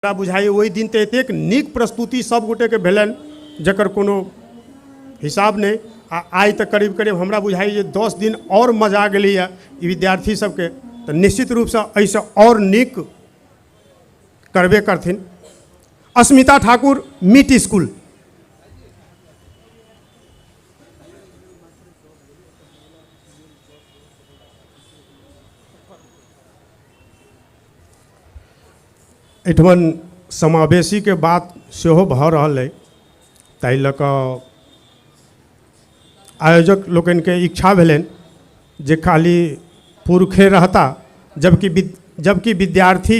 हमरा बुझाइए ओहि दिन तऽ एतेक नीक प्रस्तुति सब गोटे के भेलनि जकर कोनो हिसाब नहीं। आइ तऽ करीब करीब हमरा बुझाइए जे 10 दिन और मजा गेलैए ई विद्यार्थी सबके, तऽ निश्चित रूप से एहिसँ और नीक करबे करथिन। अस्मिता ठाकुर, मिट स्कूल। एठमन समावेशी के बात सेहो भऽ रहल है, ताहि लऽ कऽ आयोजक लोकन के इच्छा भेलनि जे खाली पुरखे रहता, जबकि विद्यार्थी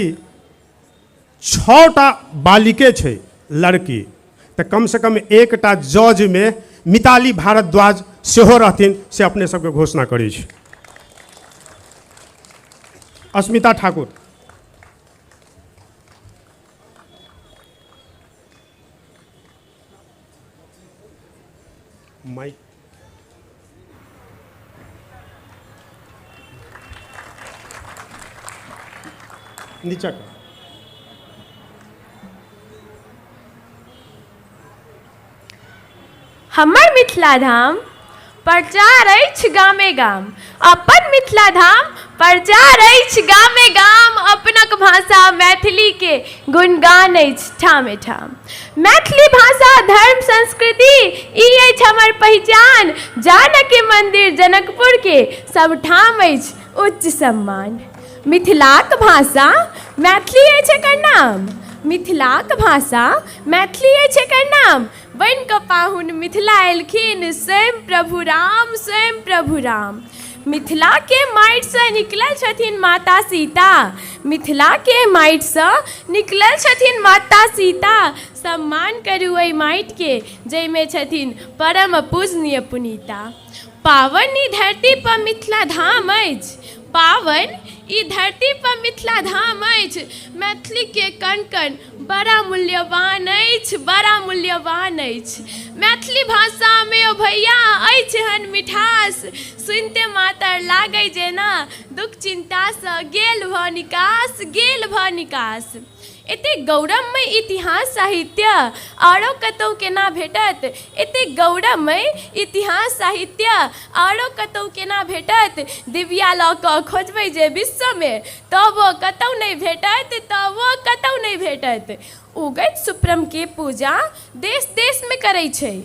6टा बालिके छै लड़की, तऽ कम से कम एकटा जज में मिताली भारद्वाज सेहो रहथिन से अपने सबके घोषणा करै छी। अस्मिता ठाकुर। माइक नीचा कर। हमर मिथिला धाम प्रचार अछि गामे गाम, अपन मिथिला धाम प्रचार अछि गामे गाम, अपनक भाषा मैथिली के गुणगान अछि ठामे ठाम। मैथिली भाषा धर्म संस्कृति ई अछि हमर पहचान, जानकी मंदिर जनकपुर के सब ठाम अछि उच्च सम्मान। मिथिलाक भाषा मैथिली अछि एकर नाम, मिथिलाक भाषा मैथिली अछि एकर नाम। बनि कऽ पाहुन मिथिला एलखिन स्वयं प्रभु राम, स्वयं प्रभु राम। मिथिला के माटि से निकलल छथिन माता सीता, मिथिला के माटि से निकलल छथिन माता सीता। सम्मान करू एहि माटि के जाहिमे छथिन परम पूजनीय पुनीता। पावन ई धरती पर मिथिला धाम अछि, पावन ई धरती पर मिथिला धाम अछि। मैथिली के कण कण बड़ा मूल्यवान अछि, बड़ा मूल्यवान अछि। मैथिली भाषा में ओ भैया अछि हन मिठास, सुनते मातर लागे जेना दुख चिंता से गेल भ निकास, गेल भ निकास। एते गौरवमय इतिहास साहित्य आरो कतौ केना भेटत, एते गौरवमय इतिहास साहित्य आरो कतौ केना भेटत। दिव्या लऽ कऽ खोजबै जे विश्व में तब वो कतौ नहीं भेटत, तब वो कतौ नहीं भेटत। उगैत सुप्रम के पूजा देश देश में करै छै,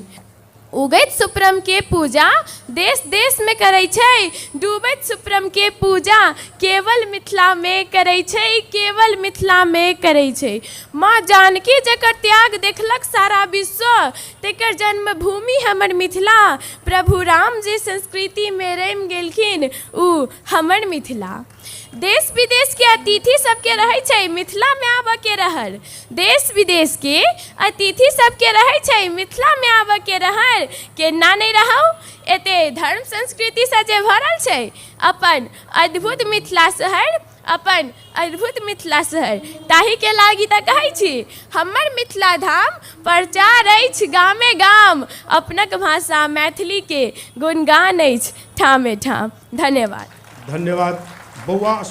उगैत सुप्रम के पूजा देश देश में करै छै, डूबैत सुप्रम के पूजा केवल मिथिला में करै छै, केवल मिथिला में करै छै। माँ जानकी जकर त्याग देखलक सारा विश्व, तेकर जन्मभूमि हमर मिथिला। प्रभु राम जे संस्कृति में रमि गेलखिन उ हमर मिथिला। देश विदेश के अतिथि सबके रहै छै मिथिला में आबऽ के रहर, देश विदेश के अतिथि सबके रहै छै मिथिला में आबऽ के रहर। केना नहीं रहौ, एते धर्म संस्कृति से जे भरल छै अपन अद्भुत मिथिला शहर, अपन अद्भुत मिथिला शहर। ताहि के लागी तऽ कहै छी हमर मिथिला धाम प्रचार अछि गामे गाम, अपनक भाषा मैथिली के गुणगान अछि ठामे ठाम। धन्यवाद। धन्यवाद बौआ।